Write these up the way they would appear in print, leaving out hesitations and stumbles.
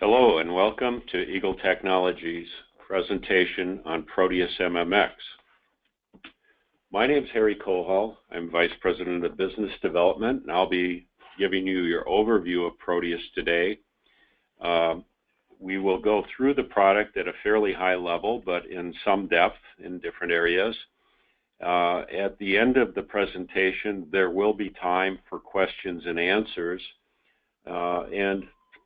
Hello and welcome to Eagle Technologies presentation on Proteus MMX. My name is Harry Kohal. I'm Vice President of Business Development, and I'll be giving you your overview of Proteus today. We will go through the product at a fairly high level, but in some depth in different areas. At the end of the presentation, there will be time for questions and answers. And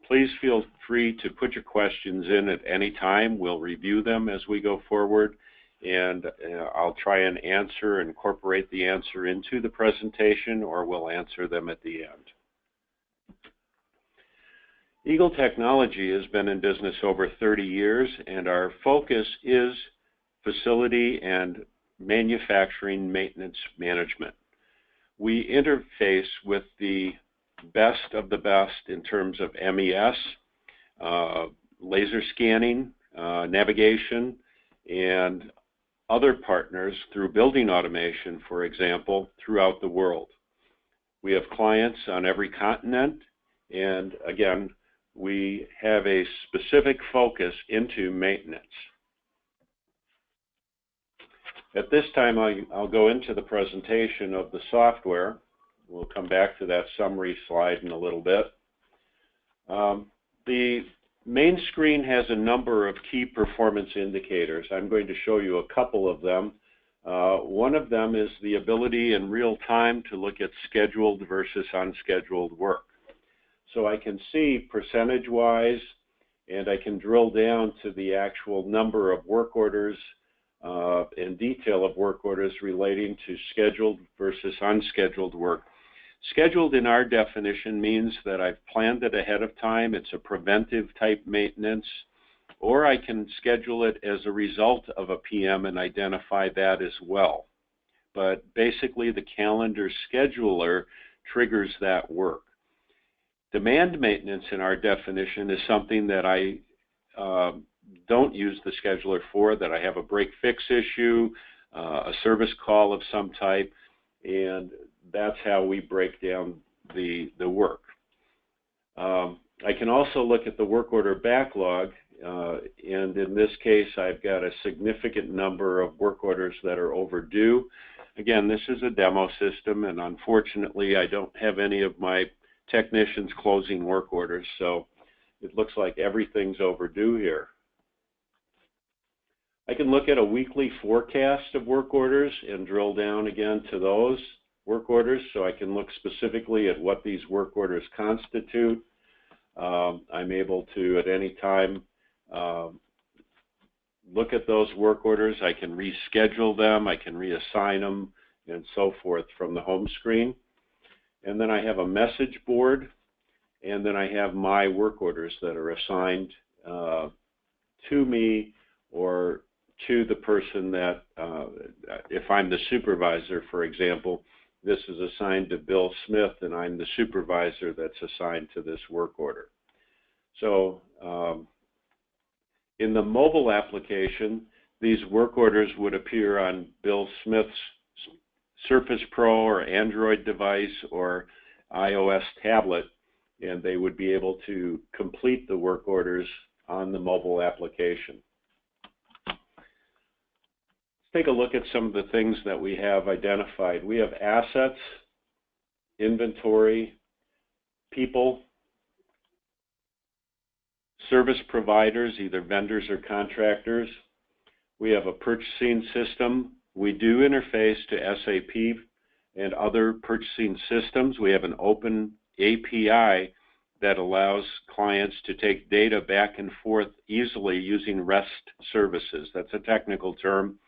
please feel free to put your questions in at any time. We'll review them as we go forward, and I'll try and incorporate the answer into the presentation, or we'll answer them at the end. Eagle Technology has been in business over 30 years, and our focus is facility and manufacturing maintenance management. We interface with the best of the best in terms of MES, laser scanning, navigation, and other partners through building automation, for example, throughout the world. We have clients on every continent, and again, we have a specific focus into maintenance. At this time, I'll go into the presentation of the software. We'll come back to that summary slide in a little bit. The main screen has a number of key performance indicators. I'm going to show you a couple of them. One of them is the ability in real time to look at scheduled versus unscheduled work. So I can see percentage-wise, and I can drill down to the actual number of work orders and detail of work orders relating to scheduled versus unscheduled work. Scheduled in our definition means that I've planned it ahead of time. It's a preventive type maintenance, or I can schedule it as a result of a PM and identify that as well. But basically the calendar scheduler triggers that work. Demand maintenance in our definition is something that I don't use the scheduler for, that I have a break fix issue, a service call of some type, and that's how we break down the work. I can also look at the work order backlog, and in this case I've got a significant number of work orders that are overdue. Again, this is a demo system, and unfortunately I don't have any of my technicians closing work orders, so it looks like everything's overdue here. I can look at a weekly forecast of work orders and drill down again to those work orders, so I can look specifically at what these work orders constitute. I'm able to at any time look at those work orders. I can reschedule them, I can reassign them, and so forth from the home screen. And then I have a message board, and then I have my work orders that are assigned to me or to the person that, if I'm the supervisor, for example, this is assigned to Bill Smith, and I'm the supervisor that's assigned to this work order. So in the mobile application, these work orders would appear on Bill Smith's Surface Pro or Android device or iOS tablet, and they would be able to complete the work orders on the mobile application. Take a look at some of the things that we have identified. We have assets, inventory, people, service providers, either vendors or contractors. We have a purchasing system. We do interface to SAP and other purchasing systems. We have an open API that allows clients to take data back and forth easily using REST services. That's a technical term.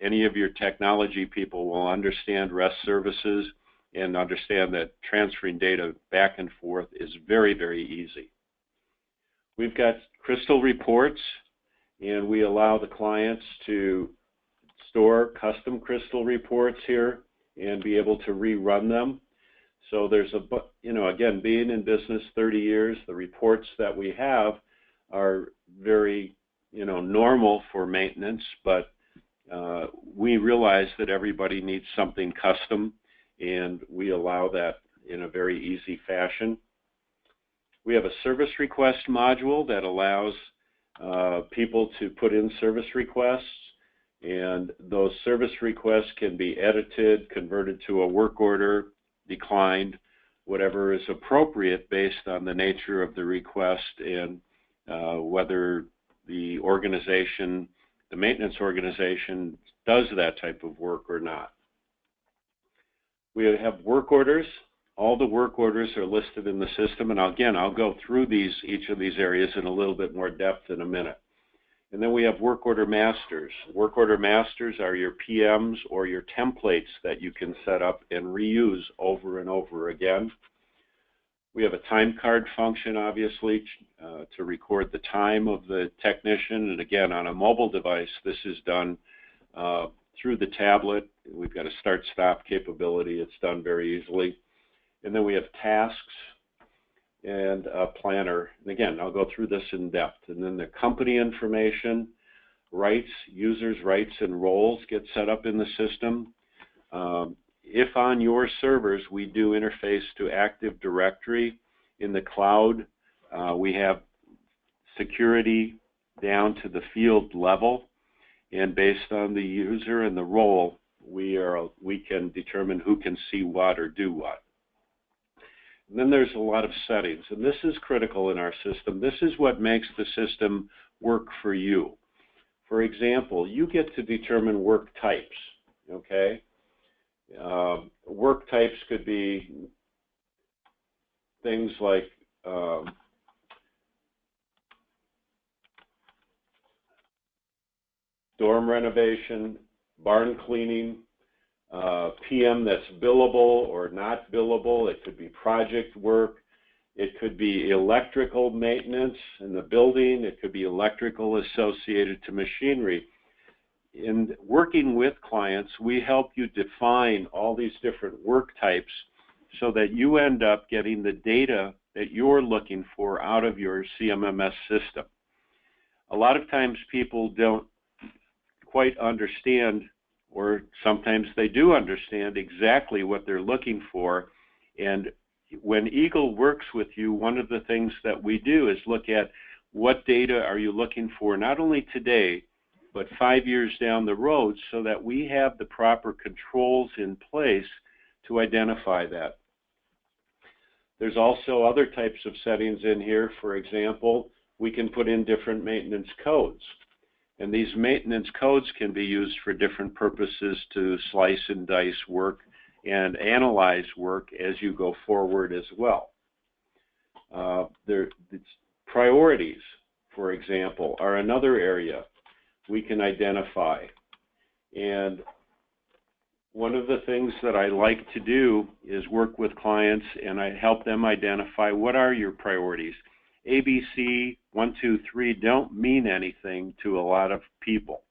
Any of your technology people will understand REST services and understand that transferring data back and forth is very, very easy. We've got crystal reports, and we allow the clients to store custom crystal reports here and be able to rerun them. So there's again, being in business 30 years, the reports that we have are very normal for maintenance, but we realize that everybody needs something custom, and we allow that in a very easy fashion. We have a service request module that allows people to put in service requests, and those service requests can be edited, converted to a work order, declined, whatever is appropriate based on the nature of the request and whether the organization, the maintenance organization, does that type of work or not. We have work orders. All the work orders are listed in the system, and again, I'll go through each of these areas in a little bit more depth in a minute. And then we have work order masters. Work order masters are your PMs or your templates that you can set up and reuse over and over again. We have a time card function, obviously, to record the time of the technician. And again, on a mobile device, this is done through the tablet. We've got a start-stop capability. It's done very easily. And then we have tasks and a planner. And again, I'll go through this in depth. And then the company information, rights, users' rights and roles get set up in the system. If on your servers we do interface to Active Directory in the cloud, we have security down to the field level, and based on the user and the role, we can determine who can see what or do what. And then there's a lot of settings, and this is critical in our system. This is what makes the system work for you. For example, you get to determine work types, okay? Work types could be things like dorm renovation, barn cleaning, PM that's billable or not billable. It could be project work. It could be electrical maintenance in the building. It could be electrical associated to machinery. In working with clients, we help you define all these different work types so that you end up getting the data that you're looking for out of your CMMS system. A lot of times people don't quite understand, or sometimes they do understand exactly what they're looking for. And when Eagle works with you, one of the things that we do is look at what data are you looking for, not only today, but 5 years down the road, so that we have the proper controls in place to identify that. There's also other types of settings in here. For example, we can put in different maintenance codes. And these maintenance codes can be used for different purposes to slice and dice work and analyze work as you go forward as well. Priorities, for example, are another area we can identify. And one of the things that I like to do is work with clients, and I help them identify what are your priorities. ABC, 1, 2, 3 don't mean anything to a lot of people,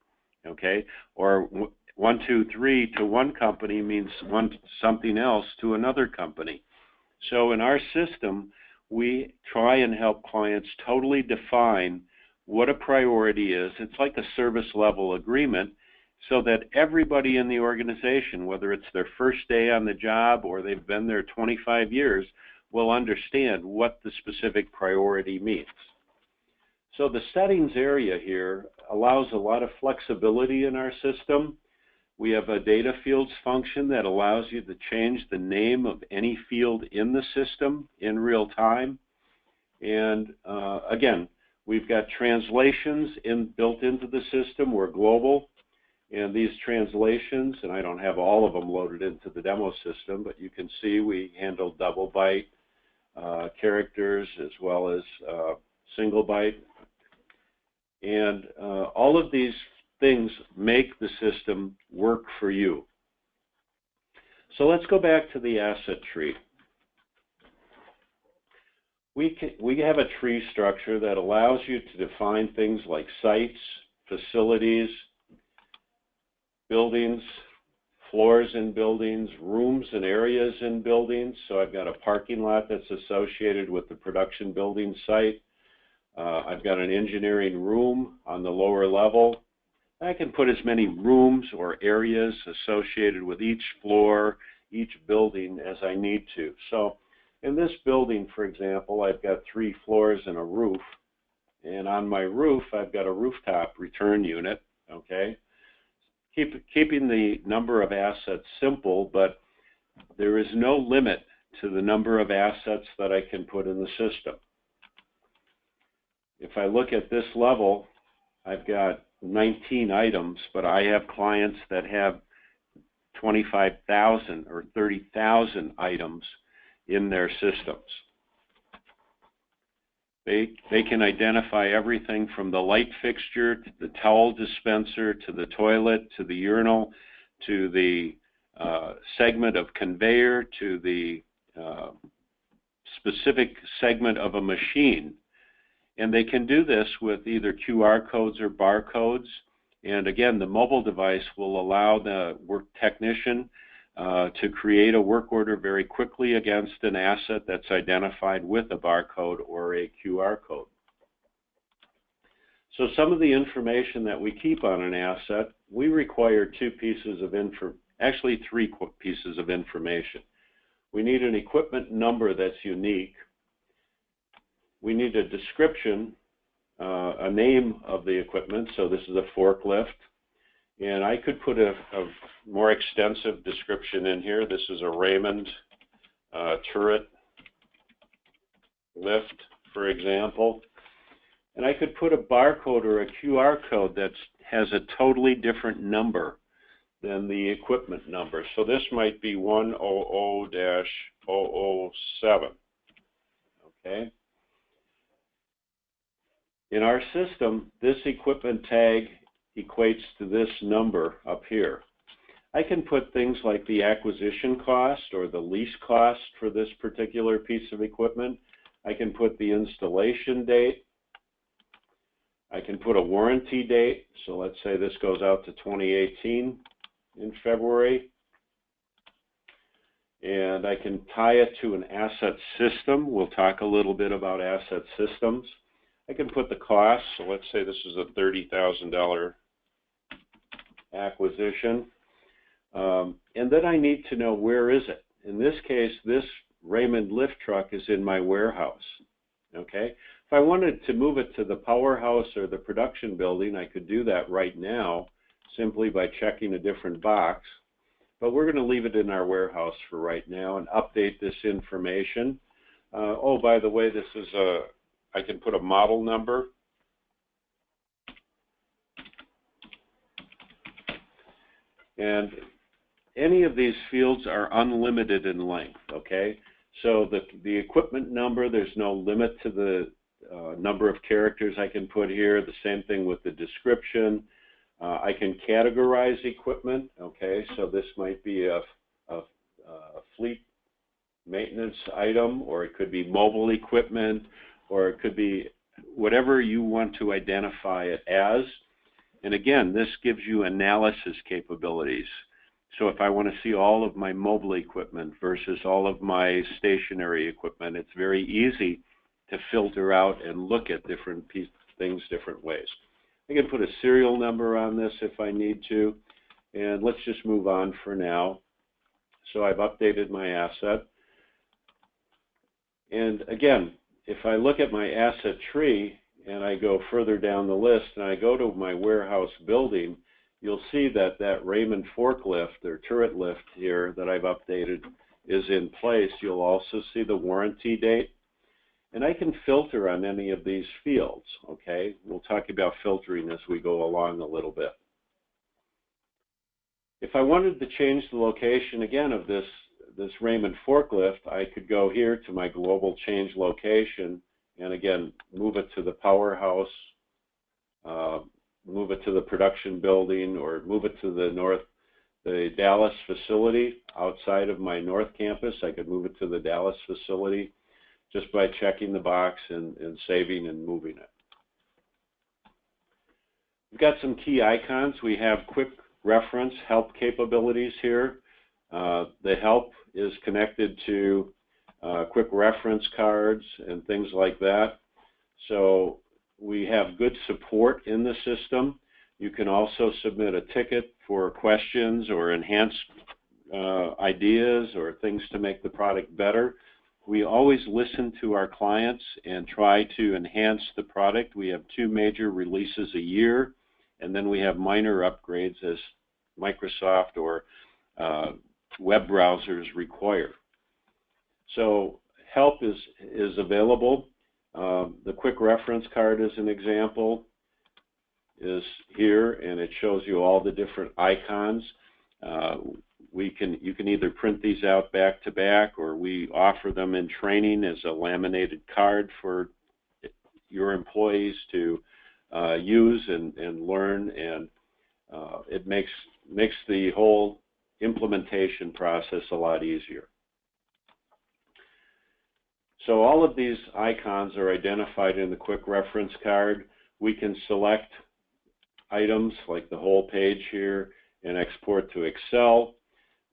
okay? Or 1, 2, 3 to one company means something else to another company. So in our system, we try and help clients totally define what a priority is. It's like a service level agreement, so that everybody in the organization, whether it's their first day on the job or they've been there 25 years, will understand what the specific priority means. So the settings area here allows a lot of flexibility in our system. We have a data fields function that allows you to change the name of any field in the system in real time. And again, we've got translations built into the system. We're global. And these translations, and I don't have all of them loaded into the demo system, but you can see we handle double byte characters as well as single byte. And all of these things make the system work for you. So let's go back to the asset tree. We have a tree structure that allows you to define things like sites, facilities, buildings, floors in buildings, rooms and areas in buildings. So I've got a parking lot that's associated with the production building site. I've got an engineering room on the lower level. I can put as many rooms or areas associated with each floor, each building as I need to. So In this building, for example, I've got 3 floors and a roof. And on my roof, I've got a rooftop return unit, okay? Keeping the number of assets simple, but there is no limit to the number of assets that I can put in the system. If I look at this level, I've got 19 items, but I have clients that have 25,000 or 30,000 items in their systems. They can identify everything from the light fixture to the towel dispenser to the toilet to the urinal to the segment of conveyor to the specific segment of a machine. And they can do this with either QR codes or barcodes. And again, the mobile device will allow the work technician to create a work order very quickly against an asset that's identified with a barcode or a QR code. So some of the information that we keep on an asset, we require 2 pieces of actually 3 pieces of information. We need an equipment number that's unique. We need a description, a name of the equipment. So this is a forklift. And I could put a more extensive description in here. This is a Raymond turret lift, for example. And I could put a barcode or a QR code that has a totally different number than the equipment number. So this might be 100-007, okay? In our system, this equipment tag equates to this number up here. I can put things like the acquisition cost or the lease cost for this particular piece of equipment. I can put the installation date. I can put a warranty date. So let's say this goes out to 2018 in February. And I can tie it to an asset system. We'll talk a little bit about asset systems. I can put the cost. So let's say this is a $30,000 acquisition. And then I need to know, where is it? In this case, this Raymond lift truck is in my warehouse. Okay? If I wanted to move it to the powerhouse or the production building, I could do that right now simply by checking a different box. But we're going to leave it in our warehouse for right now and update this information. Oh, by the way, this is I can put a model number. And any of these fields are unlimited in length, okay? So the equipment number, there's no limit to the number of characters I can put here. The same thing with the description. I can categorize equipment, okay? So this might be a fleet maintenance item, or it could be mobile equipment, or it could be whatever you want to identify it as. And again, this gives you analysis capabilities. So if I want to see all of my mobile equipment versus all of my stationary equipment, it's very easy to filter out and look at different things different ways. I can put a serial number on this if I need to. And let's just move on for now. So I've updated my asset. And again, if I look at my asset tree and I go further down the list and I go to my warehouse building, you'll see that that Raymond forklift or turret lift here that I've updated is in place. You'll also see the warranty date. And I can filter on any of these fields, okay? We'll talk about filtering as we go along a little bit. If I wanted to change the location again of this Raymond forklift, I could go here to my global change location and again move it to the powerhouse, move it to the production building, or move it to the Dallas facility outside of my North campus. I could move it to the Dallas facility just by checking the box and saving and moving it. We've got some key icons. We have quick reference help capabilities here. The help is connected to quick reference cards and things like that. So we have good support in the system. You can also submit a ticket for questions or enhanced ideas or things to make the product better. We always listen to our clients and try to enhance the product. We have 2 major releases a year, and then we have minor upgrades as Microsoft or web browsers require. So help is available. The quick reference card, as an example, is here, and it shows you all the different icons. You can either print these out back to back, or we offer them in training as a laminated card for your employees to use and learn, and it makes the whole implementation process a lot easier. So all of these icons are identified in the quick reference card. We can select items like the whole page here and export to Excel.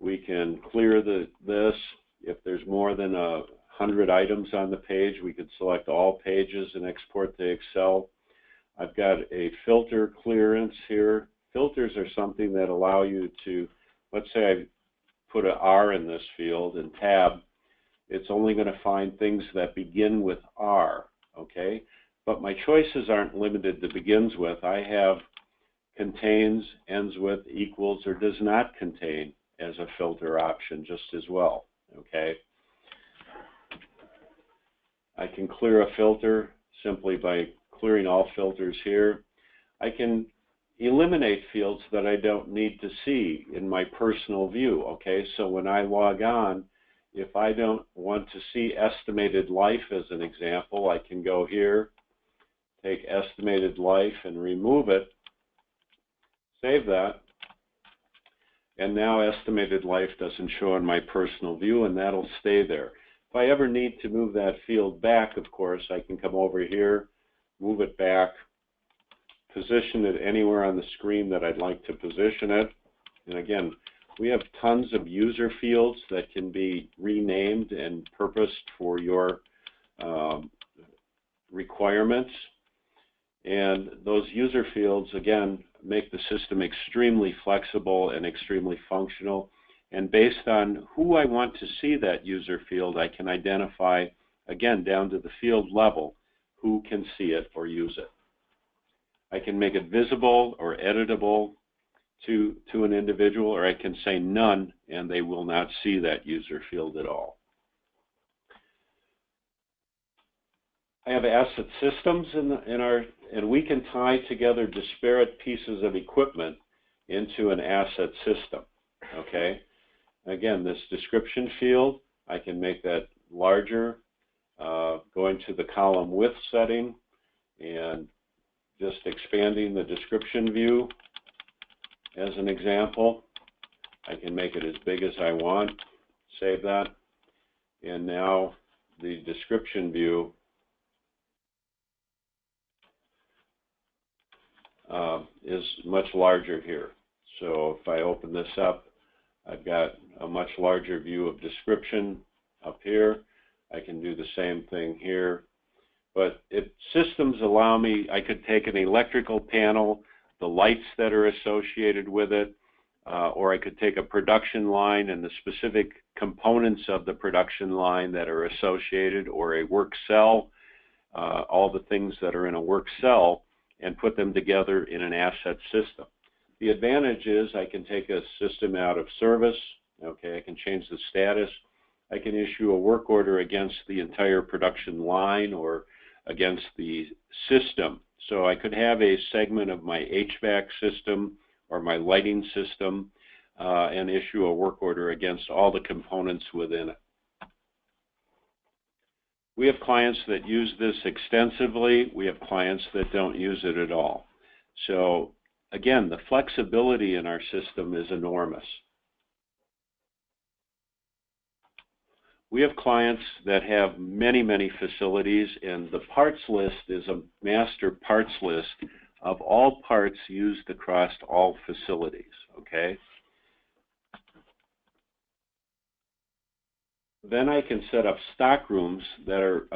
We can clear this. If there's more than 100 items on the page, we could select all pages and export to Excel. I've got a filter clearance here. Filters are something that allow you to, let's say I put an R in this field and tab, it's only going to find things that begin with R, okay? But my choices aren't limited to begins with. I have contains, ends with, equals, or does not contain as a filter option just as well, okay? I can clear a filter simply by clearing all filters here. I can eliminate fields that I don't need to see in my personal view, okay? So when I log on, if I don't want to see estimated life as an example, I can go here, take estimated life and remove it, save that, and now estimated life doesn't show in my personal view, and that'll stay there. If I ever need to move that field back, of course, I can come over here, move it back, position it anywhere on the screen that I'd like to position it. And again, we have tons of user fields that can be renamed and purposed for your requirements. And those user fields, again, make the system extremely flexible and extremely functional. And based on who I want to see that user field, I can identify, again, down to the field level, who can see it or use it. I can make it visible or editable to an individual, or I can say none, and they will not see that user field at all. I have asset systems and we can tie together disparate pieces of equipment into an asset system, okay? Again, this description field, I can make that larger, going to the column width setting and just expanding the description view. As an example, I can make it as big as I want, save that, and now the description view is much larger here. So if I open this up, I've got a much larger view of description up here. I can do the same thing here. But systems allow me, I could take an electrical panel, the lights that are associated with it, or I could take a production line and the specific components of the production line that are associated, or a work cell, all the things that are in a work cell, and put them together in an asset system. The advantage is I can take a system out of service, okay, I can change the status, I can issue a work order against the entire production line or against the system. So I could have a segment of my HVAC system or my lighting system and issue a work order against all the components within it. We have clients that use this extensively. We have clients that don't use it at all. So again, the flexibility in our system is enormous. We have clients that have many, many facilities, and the parts list is a master parts list of all parts used across all facilities, okay? Then I can set up stock rooms that are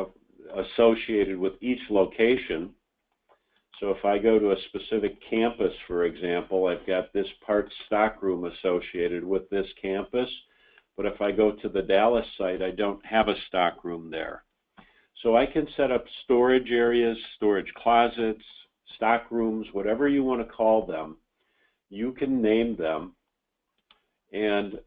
associated with each location. So if I go to a specific campus, for example, I've got this parts stock room associated with this campus. but if I go to the Dallas site, I don't have a stock room there. So I can set up storage areas, storage closets, stock rooms, whatever you want to call them. You can name them. And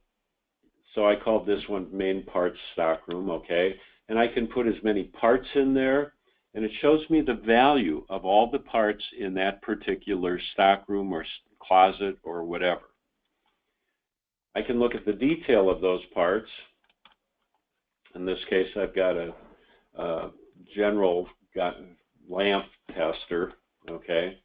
so I called this one main parts stock room, okay? And I can put as many parts in there, and it shows me the value of all the parts in that particular stock room or closet or whatever. I can look at the detail of those parts. In this case, I've got a general lamp tester, okay?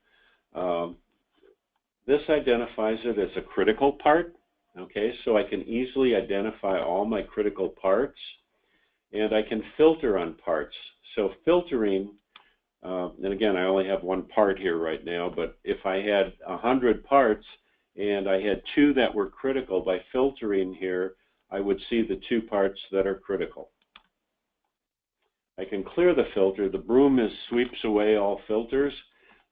This identifies it as a critical part, okay? So I can easily identify all my critical parts, and I can filter on parts. So filtering, and again, I only have one part here right now, but if I had 100 parts and I had 2 that were critical, by filtering here, I would see the 2 parts that are critical. I can clear the filter. The broom sweeps away all filters,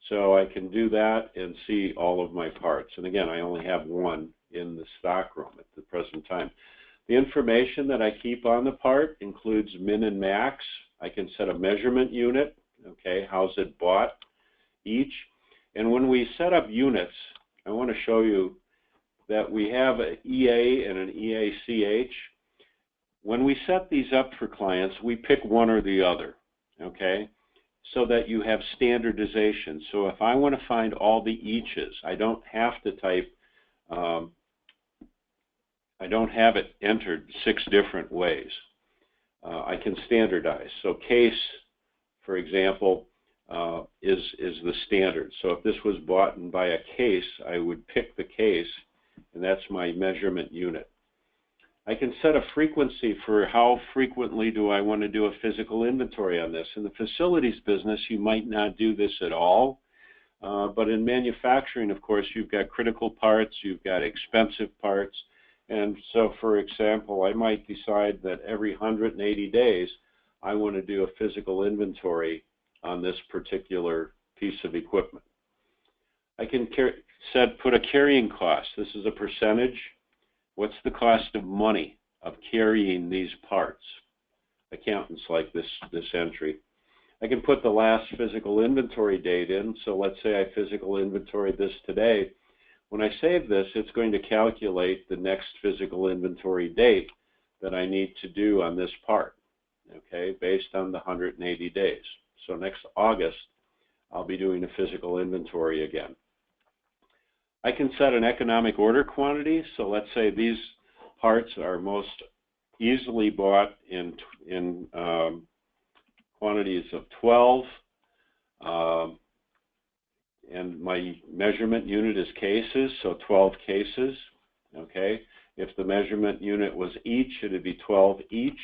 so I can do that and see all of my parts. And again, I only have 1 in the stock room at the present time. The information that I keep on the part includes min and max. I can set a measurement unit, okay, how's it bought each. And when we set up units, I want to show you that we have an EA and an EACH. When we set these up for clients, we pick one or the other, okay, so that you have standardization. So if I want to find all the eaches, I don't have to type, I don't have it entered 6 different ways. I can standardize. So case, for example, is the standard. So if this was bought by a case, I would pick the case, and that's my measurement unit. I can set a frequency for how frequently do I want to do a physical inventory on this. In the facilities business, you might not do this at all, but in manufacturing, of course, you've got critical parts, you've got expensive parts, and so, for example, I might decide that every 180 days, I want to do a physical inventory on this particular piece of equipment. I can put a carrying cost. This is a percentage. What's the cost of money of carrying these parts? Accountants like this entry. I can put the last physical inventory date in. So let's say I physical inventory this today. When I save this, it's going to calculate the next physical inventory date that I need to do on this part, okay, based on the 180 days. So next August, I'll be doing a physical inventory again. I can set an economic order quantity. So let's say these parts are most easily bought in quantities of 12. And my measurement unit is cases, so 12 cases, okay? If the measurement unit was each, it would be 12 each.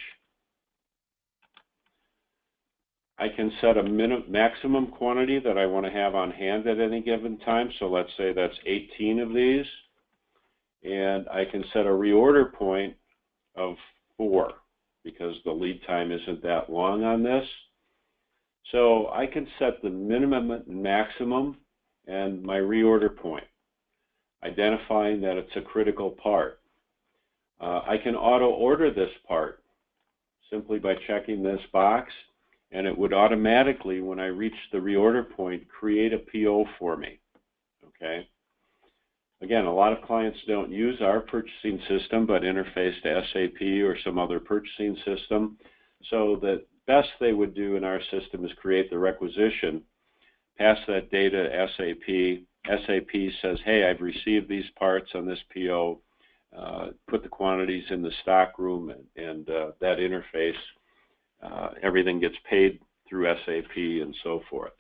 I can set a maximum quantity that I want to have on hand at any given time, so let's say that's 18 of these. And I can set a reorder point of 4 because the lead time isn't that long on this. So I can set the minimum and maximum and my reorder point, identifying that it's a critical part. I can auto-order this part simply by checking this box, and it would automatically, when I reach the reorder point, create a PO for me, okay? Again, a lot of clients don't use our purchasing system, but interface to SAP or some other purchasing system. So the best they would do in our system is create the requisition, pass that data to SAP. SAP says, hey, I've received these parts on this PO, put the quantities in the stock room, and that interface, everything gets paid through SAP and so forth.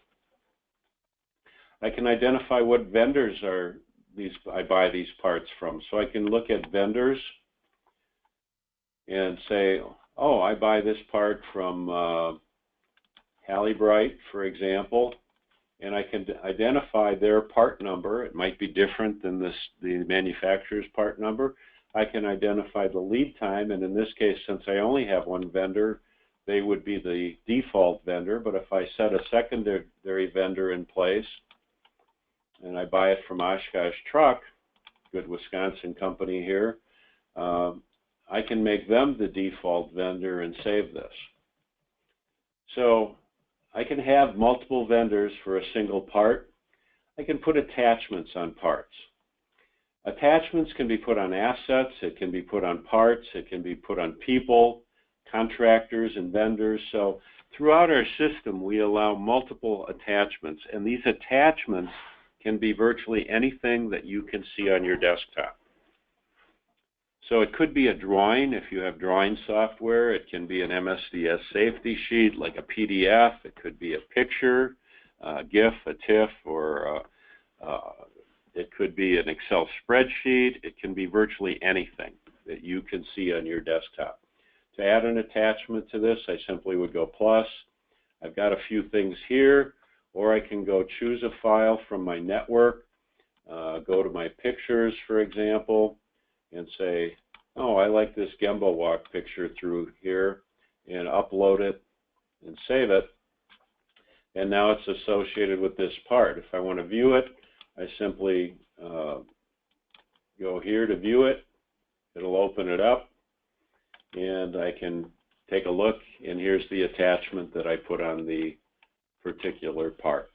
I can identify what vendors I buy these parts from. So I can look at vendors and say, oh, I buy this part from Hallibright, for example, and I can identify their part number. It might be different than the manufacturer's part number. I can identify the lead time, and in this case, since I only have one vendor, they would be the default vendor. But if I set a secondary vendor in place, and I buy it from Oshkosh Truck, good Wisconsin company here, I I can make them the default vendor and save this. So I can have multiple vendors for a single part. I can put attachments on parts. Attachments can be put on assets, it can be put on parts, it can be put on people, contractors and vendors. So throughout our system, we allow multiple attachments, and these attachments can be virtually anything that you can see on your desktop. So it could be a drawing if you have drawing software. It can be an MSDS safety sheet like a PDF. It could be a picture, a GIF, a TIFF, or it could be an Excel spreadsheet. It can be virtually anything that you can see on your desktop. To add an attachment to this, I simply would go plus. I've got a few things here, or I can go choose a file from my network, go to my pictures, for example, and say, oh, I like this Gemba walk picture through here, and upload it and save it. And now it's associated with this part. If I want to view it, I simply go here to view it. It'll open it up, and I can take a look, and here's the attachment that I put on the particular part.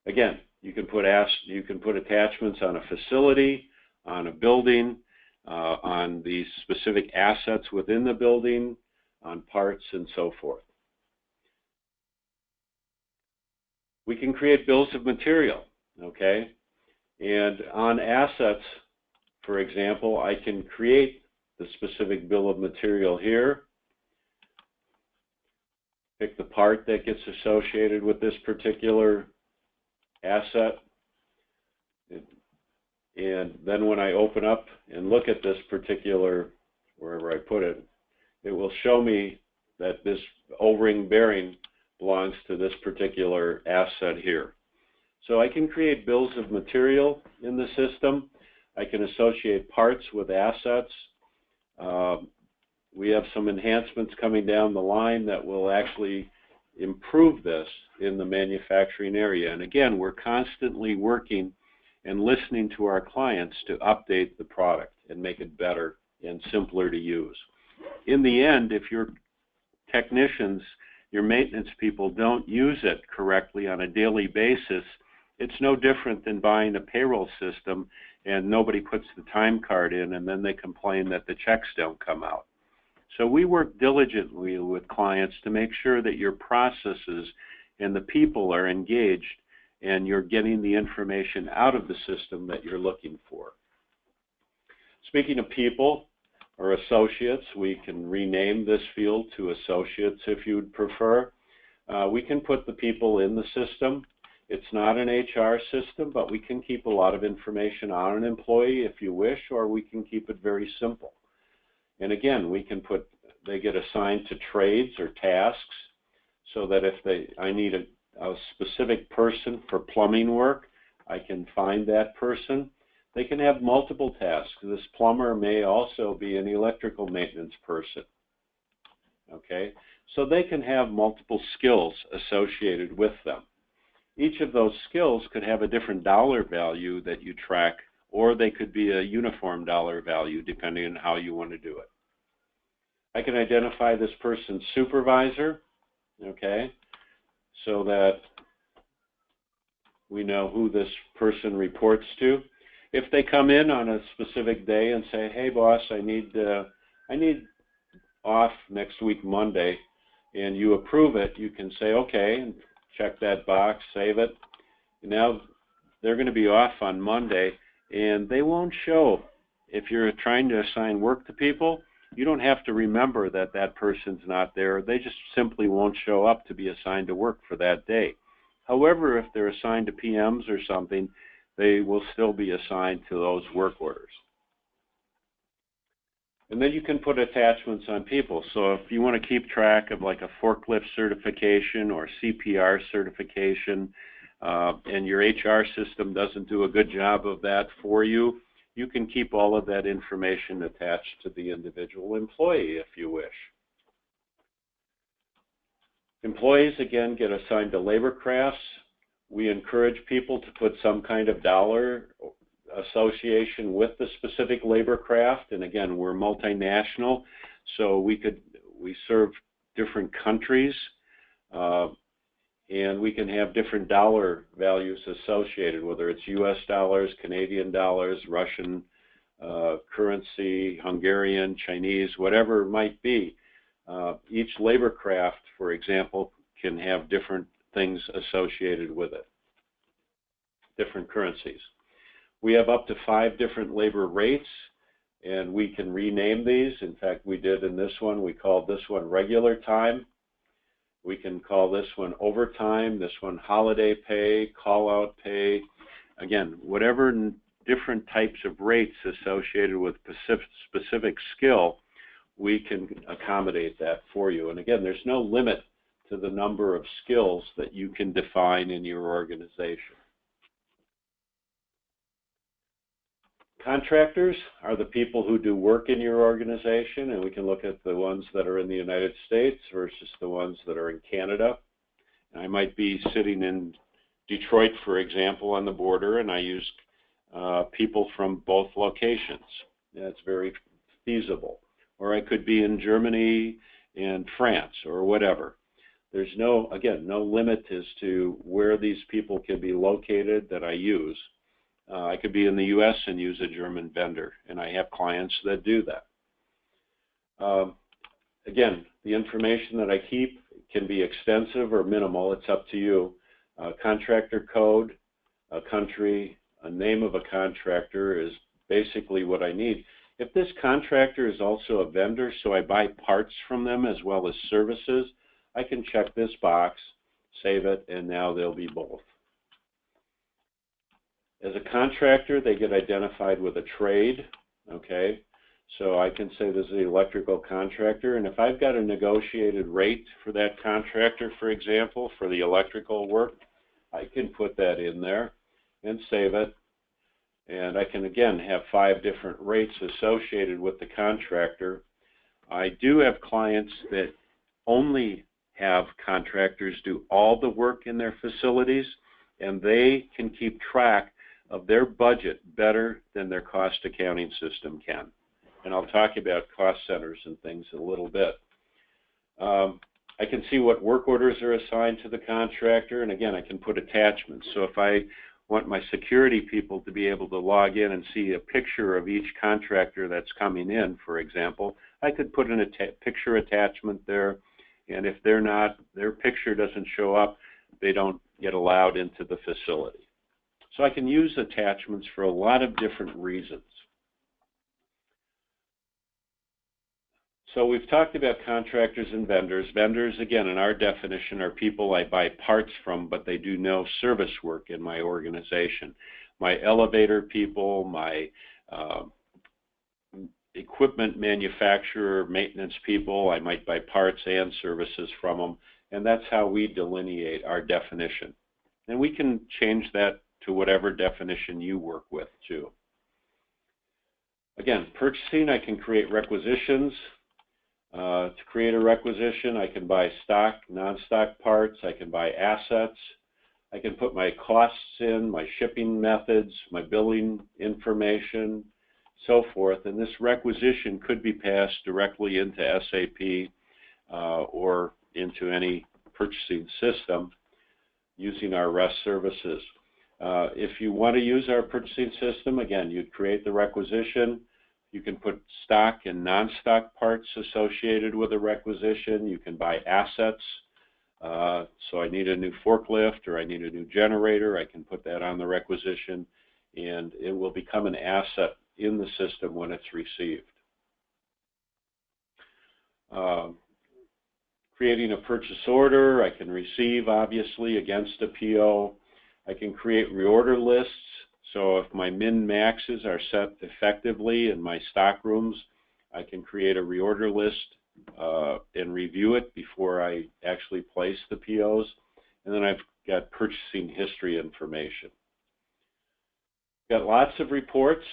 Again, you can put attachments on a facility, on a building, on the specific assets within the building, on parts, and so forth. We can create bills of material, okay? And on assets, for example, I can create the specific bill of material here, pick the part that gets associated with this particular asset, and then when I open up and look at this particular, wherever I put it, it will show me that this O-ring bearing belongs to this particular asset here. So I can create bills of material in the system. I can associate parts with assets. We have some enhancements coming down the line that will actually improve this in the manufacturing area. And again, we're constantly working and listening to our clients to update the product and make it better and simpler to use. In the end, if your technicians, your maintenance people don't use it correctly on a daily basis, it's no different than buying a payroll system and nobody puts the time card in, and then they complain that the checks don't come out. So we work diligently with clients to make sure that your processes and the people are engaged and you're getting the information out of the system that you're looking for. Speaking of people or associates, we can rename this field to associates if you would prefer. We can put the people in the system. It's not an HR system, but we can keep a lot of information on an employee if you wish, or we can keep it very simple. And again, we can put, they get assigned to trades or tasks, so that if I need a specific person for plumbing work, I can find that person. They can have multiple tasks. This plumber may also be an electrical maintenance person. Okay, so they can have multiple skills associated with them. Each of those skills could have a different dollar value that you track, or they could be a uniform dollar value depending on how you want to do it. I can identify this person's supervisor, okay, so that we know who this person reports to. If they come in on a specific day and say, hey boss, I need off next week Monday, and you approve it, you can say okay, and check that box, save it. Now they're going to be off on Monday, and they won't show. If you're trying to assign work to people, you don't have to remember that that person's not there. They just simply won't show up to be assigned to work for that day. However, if they're assigned to PMs or something, they will still be assigned to those work orders. And then you can put attachments on people. So if you want to keep track of like a forklift certification or CPR certification, and your HR system doesn't do a good job of that for you, you can keep all of that information attached to the individual employee if you wish. Employees, again, get assigned to labor crafts. We encourage people to put some kind of dollar association with the specific labor craft. And again, we're multinational, so we serve different countries, and we can have different dollar values associated, whether it's US dollars, Canadian dollars, Russian currency, Hungarian, Chinese, whatever it might be. Each labor craft, for example, can have different things associated with it, different currencies. We have up to 5 different labor rates, and we can rename these. In fact, we did in this one. We called this one regular time. We can call this one overtime, this one holiday pay, call-out pay. Again, whatever different types of rates associated with specific skill, we can accommodate that for you. And again, there's no limit to the number of skills that you can define in your organization. Contractors are the people who do work in your organization, and we can look at the ones that are in the United States versus the ones that are in Canada. I might be sitting in Detroit, for example, on the border, and I use people from both locations. That's very feasible. Or I could be in Germany and France or whatever. There's no limit as to where these people can be located that I use. I could be in the US and use a German vendor, and I have clients that do that. Again, the information that I keep can be extensive or minimal. It's up to you. Contractor code, a country, a name of a contractor is basically what I need. If this contractor is also a vendor, so I buy parts from them as well as services, I can check this box, save it, and now they'll be both. As a contractor, they get identified with a trade, okay? So I can say this is the electrical contractor, and if I've got a negotiated rate for that contractor, for example, for the electrical work, I can put that in there and save it. And I can, again, have 5 different rates associated with the contractor. I do have clients that only have contractors do all the work in their facilities, and they can keep track of their budget better than their cost accounting system can. And I'll talk about cost centers and things in a little bit. I can see what work orders are assigned to the contractor, and again, I can put attachments. So if I want my security people to be able to log in and see a picture of each contractor that's coming in, for example, I could put a picture attachment there, and if their picture doesn't show up, they don't get allowed into the facility. So I can use attachments for a lot of different reasons. So we've talked about contractors and vendors. Vendors, again, in our definition, are people I buy parts from, but they do no service work in my organization. My elevator people, my equipment manufacturer, maintenance people, I might buy parts and services from them, and that's how we delineate our definition. And we can change that to whatever definition you work with, too. Again, purchasing, I can create requisitions. To create a requisition, I can buy stock, non-stock parts. I can buy assets. I can put my costs in, my shipping methods, my billing information, so forth. And this requisition could be passed directly into SAP or into any purchasing system using our REST services. If you want to use our purchasing system, again, you'd create the requisition. You can put stock and non-stock parts associated with a requisition. You can buy assets. So I need a new forklift or I need a new generator. I can put that on the requisition, and it will become an asset in the system when it's received. Creating a purchase order, I can receive, obviously, against a PO. I can create reorder lists. So if my min-maxes are set effectively in my stock rooms, I can create a reorder list and review it before I actually place the POs. And then I've got purchasing history information. Got lots of reports.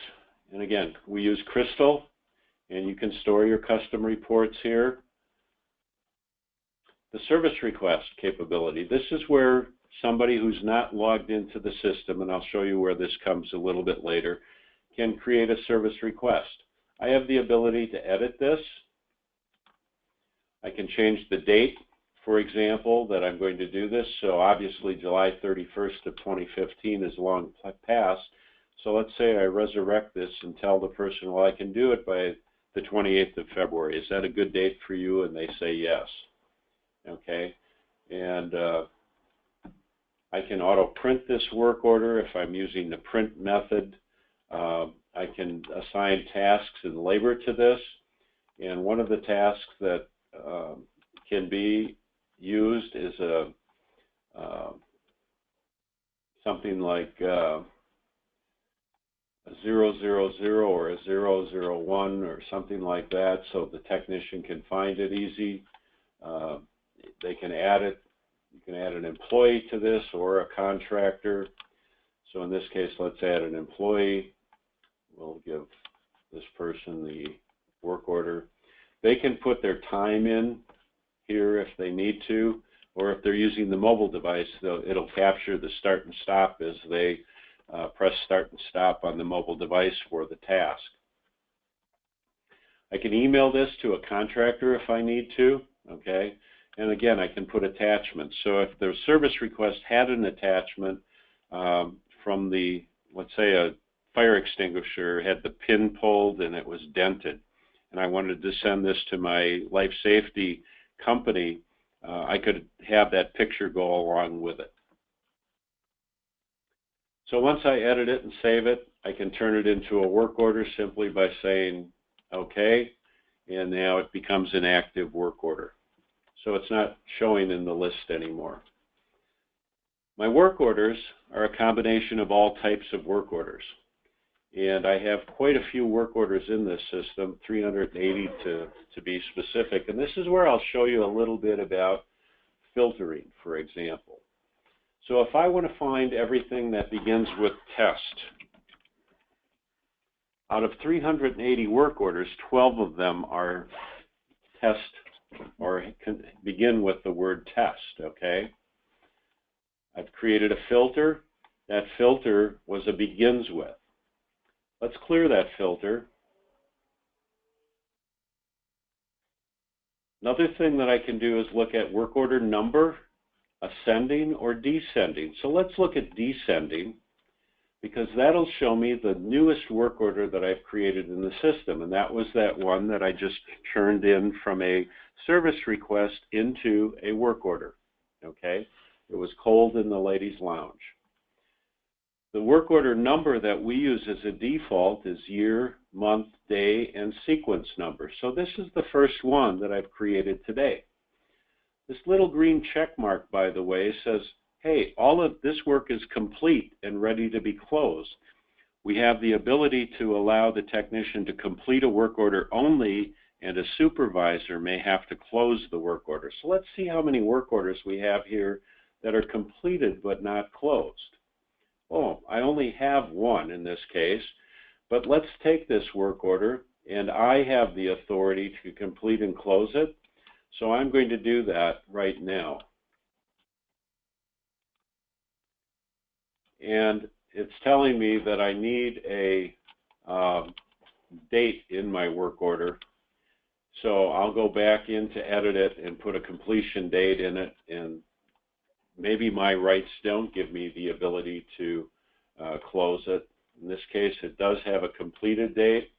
And again, we use Crystal, and you can store your custom reports here. The service request capability. This is where somebody who's not logged into the system, and I'll show you where this comes a little bit later, can create a service request. I have the ability to edit this. I can change the date, for example, that I'm going to do this. So obviously July 31st of 2015 is long past. So let's say I resurrect this and tell the person, well, I can do it by the 28th of February. Is that a good date for you? And they say yes. Okay. And I can auto print this work order if I'm using the print method. I can assign tasks and labor to this. And one of the tasks that can be used is something like a 000 or a 001 or something like that, so the technician can find it easy. They can add it. You can add an employee to this or a contractor. So in this case, let's add an employee. We'll give this person the work order. They can put their time in here if they need to, or if they're using the mobile device, it'll capture the start and stop as they press start and stop on the mobile device for the task. I can email this to a contractor if I need to, okay? And again, I can put attachments. So if the service request had an attachment from the, let's say a fire extinguisher had the pin pulled and it was dented, and I wanted to send this to my life safety company, I could have that picture go along with it. So once I edit it and save it, I can turn it into a work order simply by saying OK, and now it becomes an active work order. So it's not showing in the list anymore. My work orders are a combination of all types of work orders. And I have quite a few work orders in this system, 380 to be specific. And this is where I'll show you a little bit about filtering, for example. So if I want to find everything that begins with test, out of 380 work orders, 12 of them are test or can begin with the word test, okay? I've created a filter. That filter was a begins with. Let's clear that filter. Another thing that I can do is look at work order number, ascending or descending. So let's look at descending, because that'll show me the newest work order that I've created in the system, and that was that one that I just turned in from a service request into a work order, okay? It was cold in the ladies' lounge. The work order number that we use as a default is year, month, day, and sequence number. So this is the first one that I've created today. This little green check mark, by the way, says, hey, all of this work is complete and ready to be closed. We have the ability to allow the technician to complete a work order only, and a supervisor may have to close the work order. So let's see how many work orders we have here that are completed but not closed. Oh, I only have one in this case, but let's take this work order, and I have the authority to complete and close it. So I'm going to do that right now. And it's telling me that I need a date in my work order. So I'll go back in to edit it and put a completion date in it, and maybe my rights don't give me the ability to close it. In this case, it does have a completed date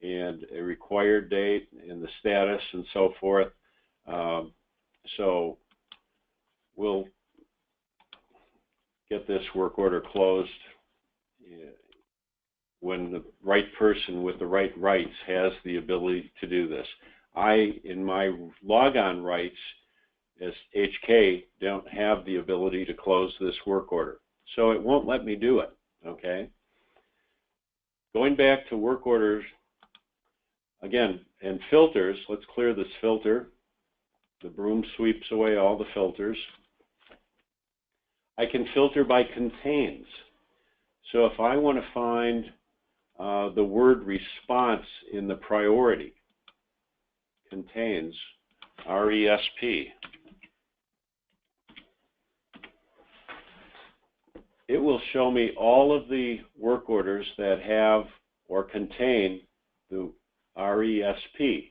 and a required date and the status and so forth. So we'll get this work order closed when the right person with the right rights has the ability to do this. In my logon rights as HK, don't have the ability to close this work order. So it won't let me do it, okay? Going back to work orders, again, and filters, let's clear this filter. The broom sweeps away all the filters. I can filter by contains. So if I want to find the word response in the priority, contains, RESP. It will show me all of the work orders that have or contain the RESP.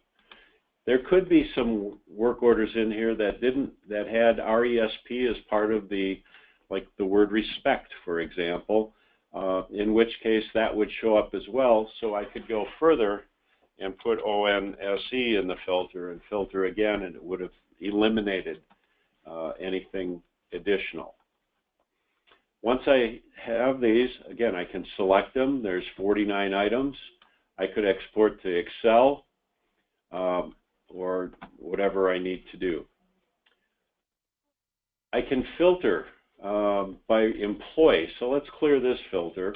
There could be some work orders in here that had RESP as part of the, like the word respect, for example, in which case that would show up as well. So I could go further and put ONSE in the filter and filter again, and it would have eliminated anything additional. Once I have these, again, I can select them. There's 49 items. I could export to Excel or whatever I need to do. I can filter by employee. So let's clear this filter.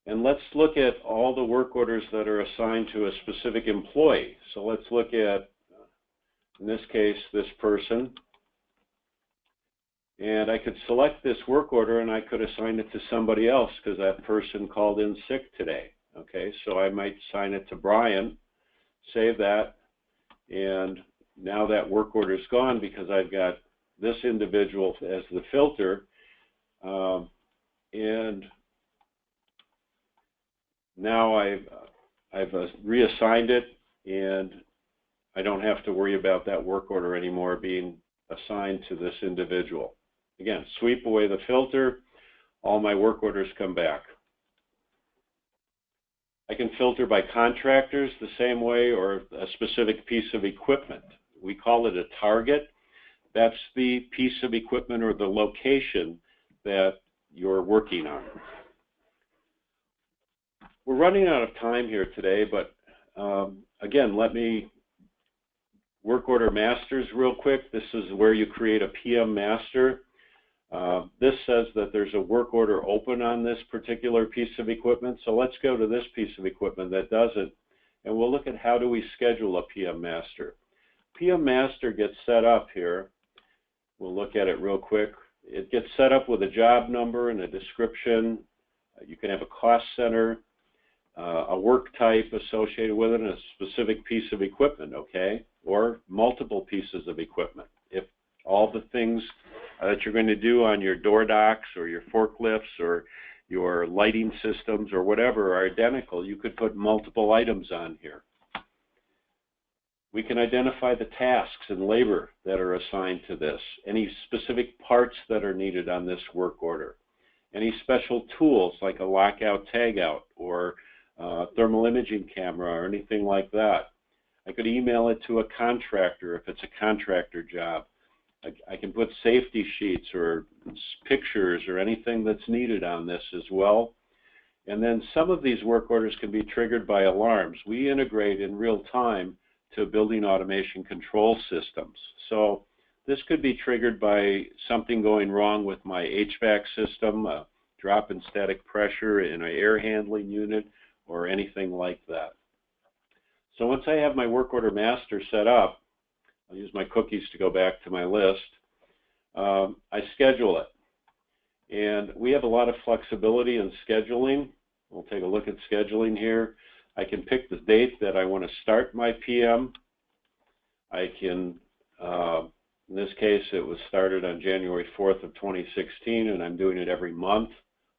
And let's look at all the work orders that are assigned to a specific employee. So let's look at, in this case, this person. And I could select this work order and I could assign it to somebody else because that person called in sick today. Okay, so I might assign it to Brian, save that, and now that work order is gone because I've got this individual as the filter, and now I've reassigned it, and I don't have to worry about that work order anymore being assigned to this individual. Again, sweep away the filter, all my work orders come back. I can filter by contractors the same way, or a specific piece of equipment. We call it a target. That's the piece of equipment or the location that you're working on. We're running out of time here today, but again, let me work order masters real quick. This is where you create a PM master. This says that there's a work order open on this particular piece of equipment. So let's go to this piece of equipment that doesn't, and we'll look at how do we schedule a PM master. PM master gets set up here. We'll look at it real quick. It gets set up with a job number and a description. You can have a cost center, a work type associated with it, and a specific piece of equipment, okay? Or multiple pieces of equipment. If all the things that you're going to do on your door docks or your forklifts or your lighting systems or whatever are identical, you could put multiple items on here. We can identify the tasks and labor that are assigned to this, any specific parts that are needed on this work order, any special tools like a lockout tagout or thermal imaging camera or anything like that. I could email it to a contractor if it's a contractor job. I can put safety sheets or pictures or anything that's needed on this as well. And then some of these work orders can be triggered by alarms. We integrate in real time to building automation control systems. So this could be triggered by something going wrong with my HVAC system, a drop in static pressure in an air handling unit, or anything like that. So once I have my work order master set up, I'll use my cookies to go back to my list. I schedule it. And we have a lot of flexibility in scheduling. We'll take a look at scheduling here. I can pick the date that I want to start my PM. I can, in this case, it was started on January 4th of 2016, and I'm doing it every month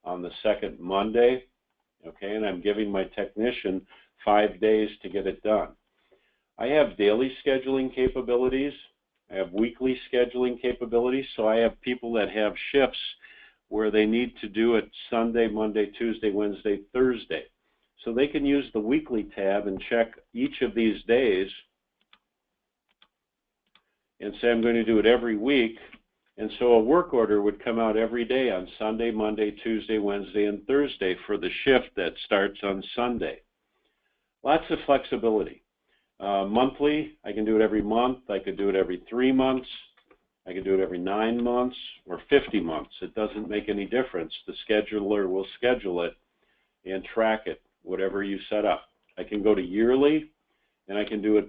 on the second Monday. Okay, and I'm giving my technician 5 days to get it done. I have daily scheduling capabilities. I have weekly scheduling capabilities. So I have people that have shifts where they need to do it Sunday, Monday, Tuesday, Wednesday, Thursday. So they can use the weekly tab and check each of these days and say, I'm going to do it every week. And so a work order would come out every day on Sunday, Monday, Tuesday, Wednesday, and Thursday for the shift that starts on Sunday. Lots of flexibility. Monthly, I can do it every month. I could do it every 3 months. I could do it every 9 months or 50 months. It doesn't make any difference. The scheduler will schedule it and track it, whatever you set up. I can go to yearly, and I can do it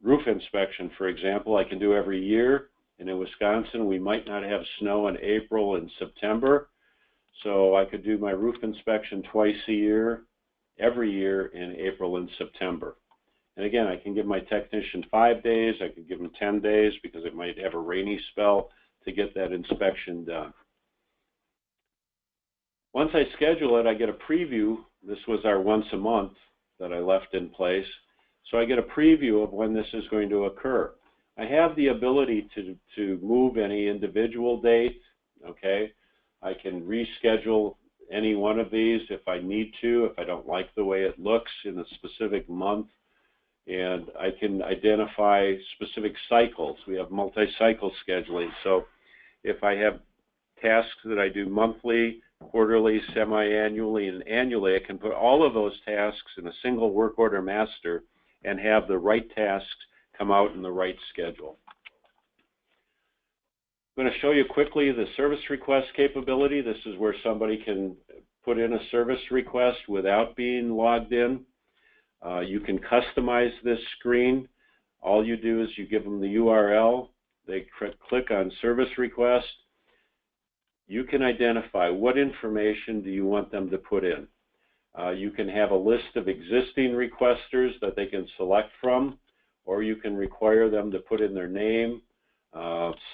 roof inspection, for example. I can do every year. And in Wisconsin, we might not have snow in April and September. So I could do my roof inspection twice a year, every year in April and September. And again, I can give my technician 5 days. I could give him 10 days because it might have a rainy spell to get that inspection done. Once I schedule it, I get a preview this was our once a month that I left in place. So I get a preview of when this is going to occur. I have the ability to move any individual date, okay? I can reschedule any one of these if I need to, if I don't like the way it looks in a specific month. And I can identify specific cycles. We have multi-cycle scheduling. So if I have tasks that I do monthly, quarterly, semi-annually, and annually, I can put all of those tasks in a single work order master and have the right tasks come out in the right schedule. I'm going to show you quickly the service request capability. This is where somebody can put in a service request without being logged in. You can customize this screen. All you do is you give them the URL. They click on service request. You can identify what information do you want them to put in. You can have a list of existing requesters that they can select from, or you can require them to put in their name,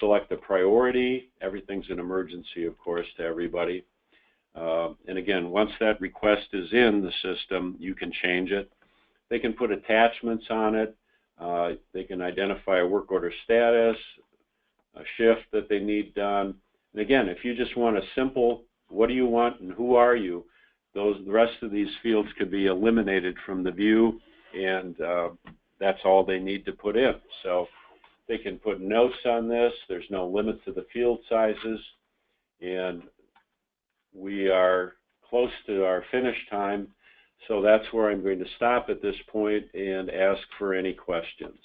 select a priority. Everything's an emergency, of course, to everybody. And again, once that request is in the system, you can change it. They can put attachments on it. They can identify a work order status, a shift that they need done. And again, if you just want a simple, what do you want and who are you, the rest of these fields could be eliminated from the view, and that's all they need to put in. So they can put notes on this. There's no limit to the field sizes. And we are close to our finish time. So that's where I'm going to stop at this point and ask for any questions.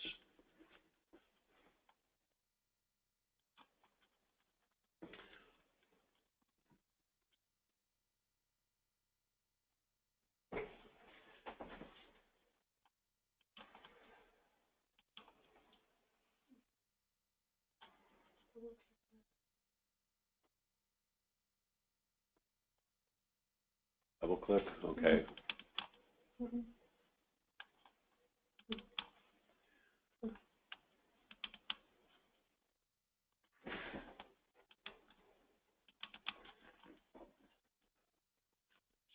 Double click, okay.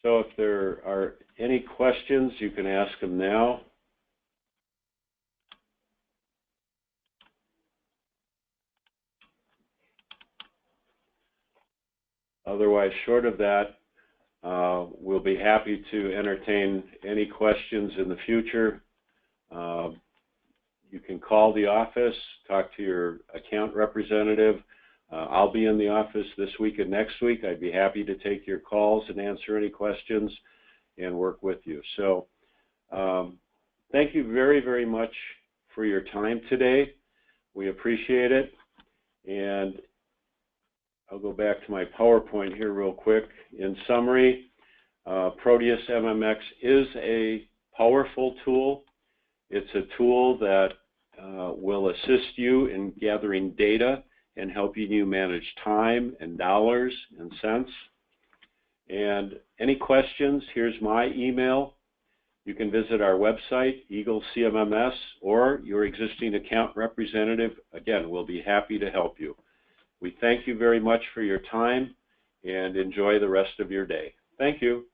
So if there are any questions, you can ask them now. Otherwise, short of that, we'll be happy to entertain any questions in the future. You can call the office, talk to your account representative. I'll be in the office this week and next week. I'd be happy to take your calls and answer any questions and work with you. So thank you very, very much for your time today. We appreciate it. And I'll go back to my PowerPoint here real quick. In summary, Proteus MMX is a powerful tool. It's a tool that will assist you in gathering data and helping you manage time and dollars and cents. And any questions, here's my email. You can visit our website, Eagle CMMS, or your existing account representative. Again, we'll be happy to help you. We thank you very much for your time and enjoy the rest of your day. Thank you.